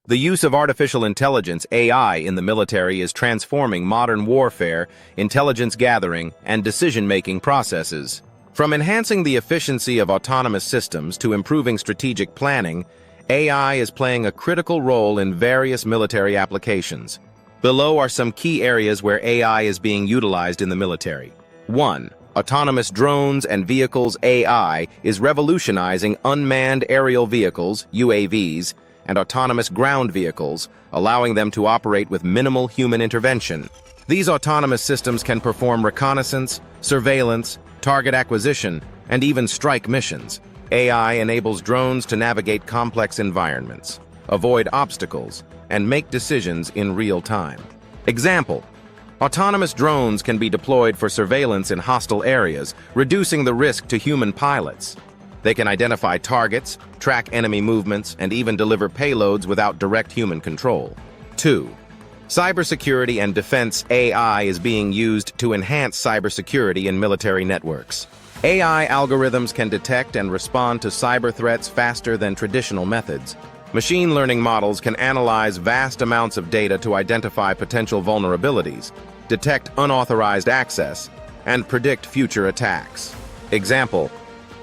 The use of artificial intelligence, AI, in the military is transforming modern warfare, intelligence gathering, and decision-making processes. From enhancing the efficiency of autonomous systems to improving strategic planning, AI is playing a critical role in various military applications. Below are some key areas where AI is being utilized in the military. 1. Autonomous drones and vehicles. AI is revolutionizing unmanned aerial vehicles, UAVs, and autonomous ground vehicles, allowing them to operate with minimal human intervention. These autonomous systems can perform reconnaissance, surveillance, target acquisition, and even strike missions. AI enables drones to navigate complex environments, avoid obstacles, and make decisions in real time. Example: autonomous drones can be deployed for surveillance in hostile areas, reducing the risk to human pilots. They can identify targets, track enemy movements, and even deliver payloads without direct human control. 2. Cybersecurity and defense. AI is being used to enhance cybersecurity in military networks. AI algorithms can detect and respond to cyber threats faster than traditional methods. Machine learning models can analyze vast amounts of data to identify potential vulnerabilities, detect unauthorized access, and predict future attacks. Example: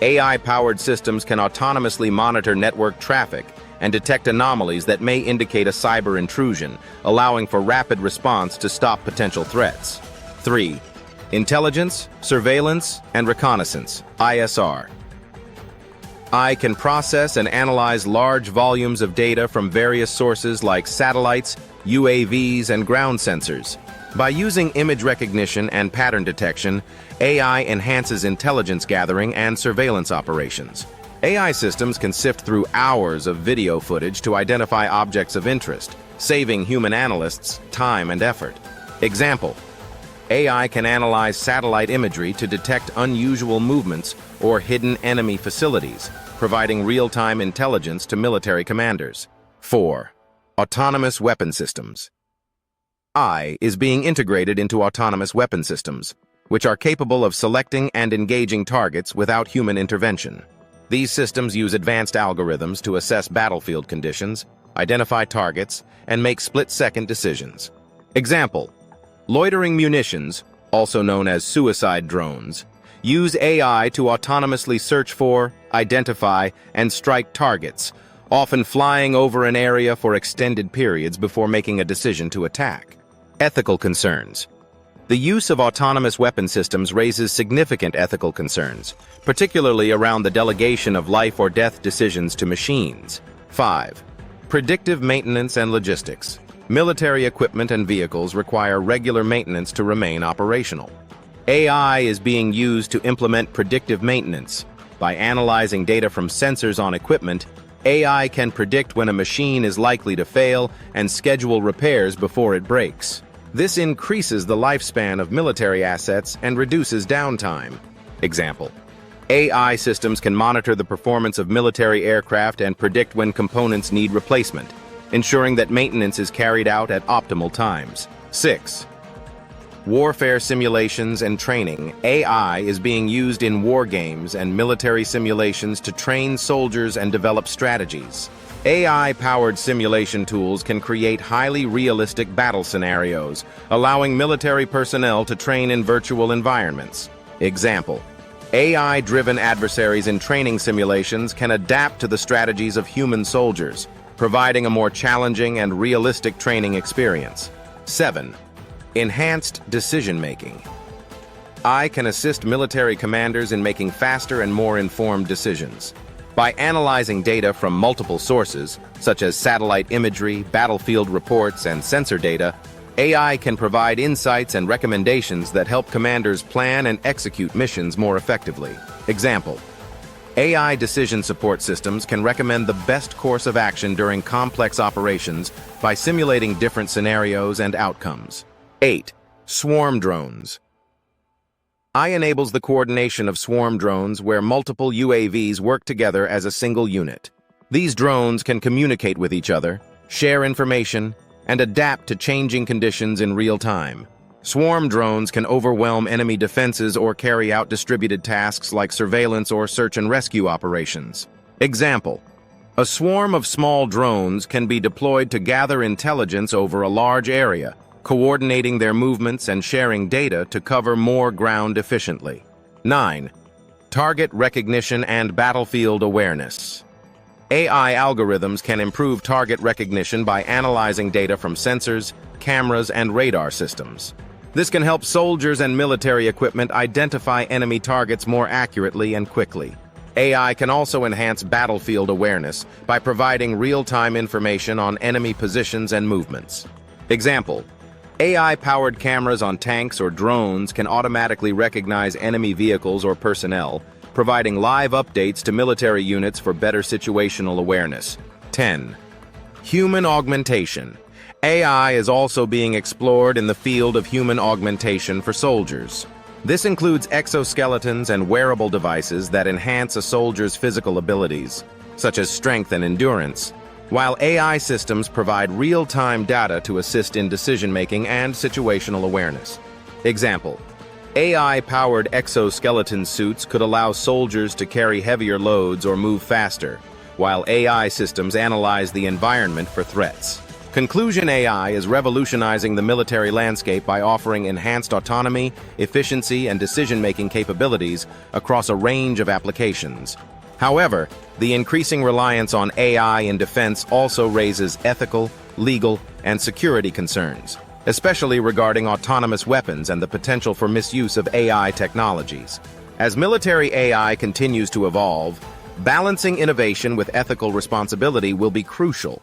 AI-powered systems can autonomously monitor network traffic and detect anomalies that may indicate a cyber intrusion, allowing for rapid response to stop potential threats. 3. Intelligence, surveillance, and reconnaissance, ISR. AI can process and analyze large volumes of data from various sources like satellites, UAVs, and ground sensors. By using image recognition and pattern detection, AI enhances intelligence gathering and surveillance operations. AI systems can sift through hours of video footage to identify objects of interest, saving human analysts time and effort. Example: AI can analyze satellite imagery to detect unusual movements or hidden enemy facilities, providing real-time intelligence to military commanders. 4. Autonomous weapon systems. AI is being integrated into autonomous weapon systems, which are capable of selecting and engaging targets without human intervention. These systems use advanced algorithms to assess battlefield conditions, identify targets, and make split-second decisions. Example: loitering munitions, also known as suicide drones, use AI to autonomously search for, identify, and strike targets, often flying over an area for extended periods before making a decision to attack. Ethical concerns. The use of autonomous weapon systems raises significant ethical concerns, particularly around the delegation of life or death decisions to machines. 5. Predictive maintenance and logistics. Military equipment and vehicles require regular maintenance to remain operational. AI is being used to implement predictive maintenance. By analyzing data from sensors on equipment, AI can predict when a machine is likely to fail and schedule repairs before it breaks. This increases the lifespan of military assets and reduces downtime. Example: AI systems can monitor the performance of military aircraft and predict when components need replacement, ensuring that maintenance is carried out at optimal times. 6. Warfare simulations and training. AI is being used in war games and military simulations to train soldiers and develop strategies. AI-powered simulation tools can create highly realistic battle scenarios, allowing military personnel to train in virtual environments. Example: AI-driven adversaries in training simulations can adapt to the strategies of human soldiers, providing a more challenging and realistic training experience. 7. Enhanced decision-making. AI can assist military commanders in making faster and more informed decisions. By analyzing data from multiple sources, such as satellite imagery, battlefield reports, and sensor data, AI can provide insights and recommendations that help commanders plan and execute missions more effectively. Example: AI decision support systems can recommend the best course of action during complex operations by simulating different scenarios and outcomes. 8. Swarm drones. AI enables the coordination of swarm drones where multiple UAVs work together as a single unit. These drones can communicate with each other, share information, and adapt to changing conditions in real time. Swarm drones can overwhelm enemy defenses or carry out distributed tasks like surveillance or search and rescue operations. Example: A swarm of small drones can be deployed to gather intelligence over a large area, coordinating their movements and sharing data to cover more ground efficiently. 9. Target recognition and battlefield awareness. AI algorithms can improve target recognition by analyzing data from sensors, cameras, and radar systems. This can help soldiers and military equipment identify enemy targets more accurately and quickly. AI can also enhance battlefield awareness by providing real-time information on enemy positions and movements. Example: AI-powered cameras on tanks or drones can automatically recognize enemy vehicles or personnel, providing live updates to military units for better situational awareness. 10. Human augmentation. AI is also being explored in the field of human augmentation for soldiers. This includes exoskeletons and wearable devices that enhance a soldier's physical abilities, such as strength and endurance, while AI systems provide real-time data to assist in decision-making and situational awareness. Example: AI-powered exoskeleton suits could allow soldiers to carry heavier loads or move faster, while AI systems analyze the environment for threats. Conclusion: AI is revolutionizing the military landscape by offering enhanced autonomy, efficiency, and decision-making capabilities across a range of applications. However, the increasing reliance on AI in defense also raises ethical, legal, and security concerns, especially regarding autonomous weapons and the potential for misuse of AI technologies. As military AI continues to evolve, balancing innovation with ethical responsibility will be crucial.